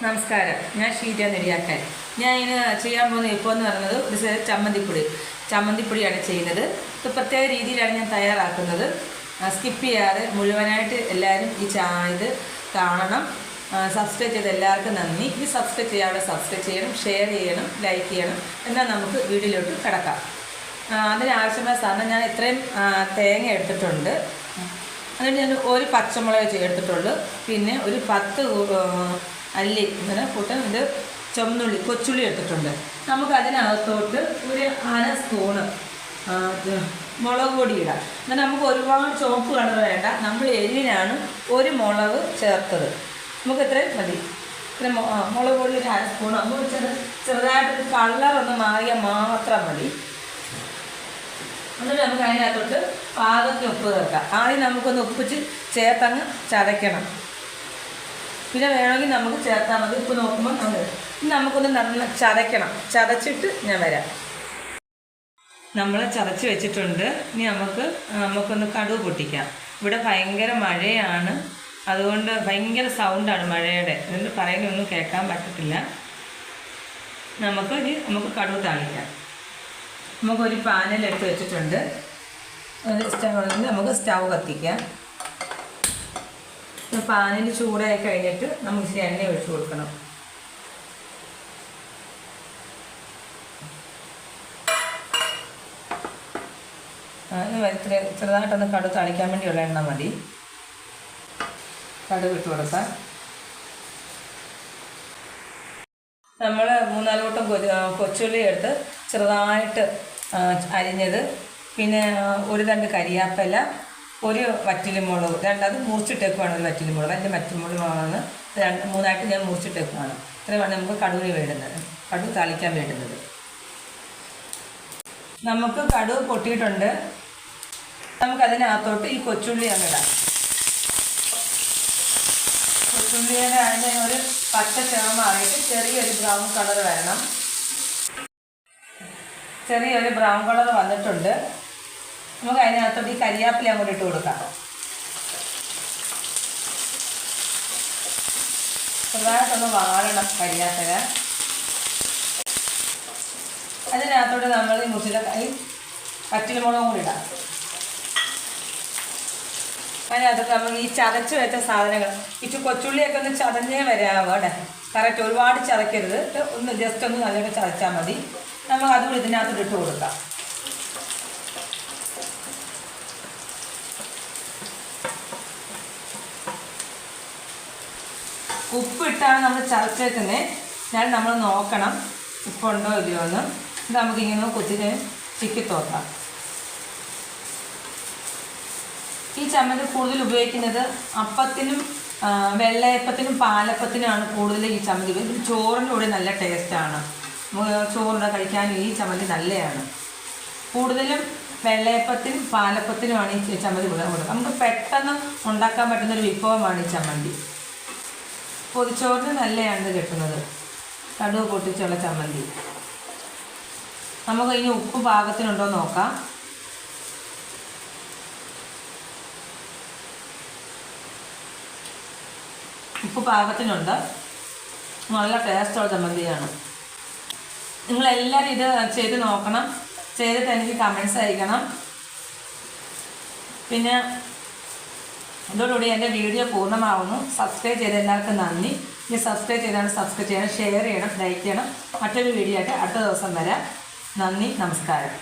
നമസ്കാരം. ഞാൻ ഷീജ നെടിയാക്കാൻ. ഞാൻ ഇന്ന് ചെയ്യാൻ പോകുന്ന ഇപ്പോൾ എന്ന് പറയുന്നത് ഒരു ചമ്മന്തിപ്പൊടിയാണ് ചെയ്യുന്നത്. ഇത് പ്രത്യേക രീതിയിലാണ് ഞാൻ തയ്യാറാക്കുന്നത്. സ്കിപ്പ് ചെയ്യാതെ മുഴുവനായിട്ട് എല്ലാവരും ഇത് കാണണം. സബ്സ്ക്രൈബ് ചെയ്ത് എല്ലാവർക്കും നന്ദി. ഈ സബ്സ്ക്രൈബ് ചെയ്യാതെ സബ്സ്ക്രൈബ് ചെയ്യണം, ഷെയർ ചെയ്യണം, ലൈക്ക് ചെയ്യണം. എന്നാൽ നമുക്ക് വീഡിയോയിലോട്ട് കിടക്കാം. അതിനാവശ്യമായ സാധനം ഞാൻ ഇത്രയും തേങ്ങ എടുത്തിട്ടുണ്ട്. എന്നിട്ട് ഞാൻ ഒരു പച്ചമുളക് എടുത്തിട്ടുള്ളൂ. പിന്നെ ഒരു 10 അല്ലി ഇങ്ങനെ കൂട്ടം ഇത് ചുവന്നുള്ളി കൊച്ചുള്ളി എടുത്തിട്ടുണ്ട്. നമുക്ക് അതിനകത്തോട്ട് ഒരു 1/2 സ്പൂണ് മുളക് പൊടി ഇടാം. എന്നാൽ നമുക്ക് ഒരുപാട് ചുവപ്പ് കളർ വേണ്ട. നമ്മൾ എരിവിനാണ് ഒരു മുളക് ചേർത്തത്. നമുക്ക് ഇത്രയും മതി. ഇത്ര മുളക് പൊടി ഒരു 1/2 സ്പൂൺ. നമുക്ക് ചെറുതായിട്ടൊരു കളറൊന്ന് മാറിയാൽ മാത്രം മതി. എന്നിട്ട് നമുക്ക് അതിനകത്തോട്ട് പാകത്തിന് ഉപ്പ് ചേർക്കാം. ആദ്യം നമുക്കൊന്ന് ഉപ്പിച്ച് ചേർത്തങ്ങ് ചതയ്ക്കണം. പിന്നെ വേണമെങ്കിൽ നമുക്ക് ചേർത്താൽ മതി. ഉപ്പ് നോക്കുമ്പോൾ നമുക്കൊന്ന് നന്ന ചതയ്ക്കണം. ചതച്ചിട്ട് ഞാൻ വരാം. നമ്മൾ ചതച്ച് വെച്ചിട്ടുണ്ട്. ഇനി നമുക്കൊന്ന് കടുക് പൊട്ടിക്കാം. ഇവിടെ ഭയങ്കര മഴയാണ്, അതുകൊണ്ട് ഭയങ്കര സൗണ്ടാണ് മഴയുടെ. അതുകൊണ്ട് പറയുന്നൊന്നും കേൾക്കാൻ പറ്റത്തില്ല. നമുക്ക് കടുക് താളിക്കാം. നമുക്കൊരു പാനിലെടുത്ത് വെച്ചിട്ടുണ്ട്. നമുക്ക് സ്റ്റൗ കത്തിക്കാം. പാനിൽ ചൂടായി കഴിഞ്ഞിട്ട് നമുക്ക് ഇച്ചിരി എണ്ണ ഒഴിച്ച് കൊടുക്കണം. ചെറുതായിട്ടൊന്ന് കടുക് തളിക്കാൻ വേണ്ടിയുള്ള എണ്ണ മതി. കടുക് ഇട്ട് കൊടുക്കാം. നമ്മൾ 3-4 കൂട്ടം കൊച്ചുള്ളി എടുത്ത് ചെറുതായിട്ട് അരിഞ്ഞത്, പിന്നെ ഒരു 2 കരിയാപ്പില, ഒരു വറ്റൽമുളക്, അത് മുറിച്ചിട്ടേക്കുവാണ്. ഒരു വറ്റൽമുളക്, അതിൻ്റെ വറ്റൽമുളകാണ് 3 ഞാൻ മുറിച്ചിട്ടേക്കുവാണ്. ഇത്രയുമാണ് നമുക്ക് കടുകിന് വേണ്ടുന്നത്, കടുക് താളിക്കാൻ വേണ്ടുന്നത്. നമുക്ക് കടുക് പൊട്ടിയിട്ടുണ്ട്. നമുക്കതിനകത്തോട്ട് ഈ കൊച്ചുള്ളി അങ്ങ് ഇടാം. കൊച്ചുള്ളിയുടെ അതിൻ്റെ ഒരു പച്ച ചേർമാറിയിട്ട് ചെറിയൊരു ബ്രൗൺ കളർ വരണം. ചെറിയൊരു ബ്രൗൺ കളർ വന്നിട്ടുണ്ട്. നമുക്ക് അതിനകത്തോട്ട് ഈ കരിയാപ്പില അങ്ങോട്ട് ഇട്ട് കൊടുക്കാം. ചെറുതായിട്ടൊന്ന് വാഴണം കരിയാപ്പില. അതിനകത്തോട്ട് നമ്മൾ ഈ മുറിച്ചിട്ട് വറ്റൽമുളകും കൂടി ഇടാം. അതിനകത്തോട്ട് നമുക്ക് ഈ ചതച്ച് വെച്ച സാധനങ്ങൾ, കൊച്ചുള്ളിയൊക്കെ ഒന്ന് ചതഞ്ഞേ വരാവോ അല്ലേ. കറക്റ്റ് ഒരുപാട് ചതയ്ക്കരുത്. ഒന്ന് ജസ്റ്റ് ഒന്ന് നല്ലൊരു ചതച്ചാൽ മതി. നമുക്ക് അതുകൂടി ഇതിനകത്തോട്ട് ഇട്ട് കൊടുക്കാം. ഉപ്പിട്ടാണ് നമ്മൾ ചതച്ചേക്കുന്നത്. നമ്മൾ നോക്കണം ഉപ്പുണ്ടോ ഇല്ലയോ എന്ന്. ഇത് നമുക്കിങ്ങനെ കുത്തിന് ചിക്കി തോക്കാം. ഈ ചമ്മന്തി കൂടുതൽ ഉപയോഗിക്കുന്നത് അപ്പത്തിനും വെള്ളയപ്പത്തിനും പാലപ്പത്തിനുമാണ് കൂടുതൽ ഈ ചമ്മന്തി. ചോറിൻ്റെ കൂടെ നല്ല ടേസ്റ്റാണ്. ചോറിൻ്റെ കഴിക്കാനും ഈ ചമ്മന്തി നല്ലതാണ്. കൂടുതലും വെള്ളയപ്പത്തിനും പാലപ്പത്തിനുമാണ് ഈ ചമ്മന്തി കൊടുക്കുന്നത്. നമുക്ക് പെട്ടെന്ന് ഉണ്ടാക്കാൻ പറ്റുന്നൊരു വിഭവമാണ് ഈ ചമ്മന്തി. പൊതിച്ചോറിന് നല്ലതാണ് ഇത് കിട്ടുന്നത്. കടുക് പൊട്ടിച്ചുള്ള ചമ്മന്തി. നമുക്ക് ഇനി ഉപ്പ് പാകത്തിനുണ്ടോ നോക്കാം. ഉപ്പ് പാകത്തിനുണ്ട്. നല്ല ടേസ്റ്റുള്ള ചമ്മന്തിയാണ്. നിങ്ങളെല്ലാവരും ഇത് ചെയ്ത് നോക്കണം. ചെയ്തിട്ട് എനിക്ക് കമൻസ് അയക്കണം. പിന്നെ ഇതോടുകൂടി എൻ്റെ വീഡിയോ പൂർണ്ണമാവുന്നു. സബ്സ്ക്രൈബ് ചെയ്ത എല്ലാവർക്കും നന്ദി. ഇനി സബ്സ്ക്രൈബ് ചെയ്താണ് സബ്സ്ക്രൈബ് ചെയ്യണം, ഷെയർ ചെയ്യണം, ലൈക്ക് ചെയ്യണം. മറ്റൊരു വീഡിയോ ആയിട്ട് അടുത്ത ദിവസം വരാം. നന്ദി, നമസ്കാരം.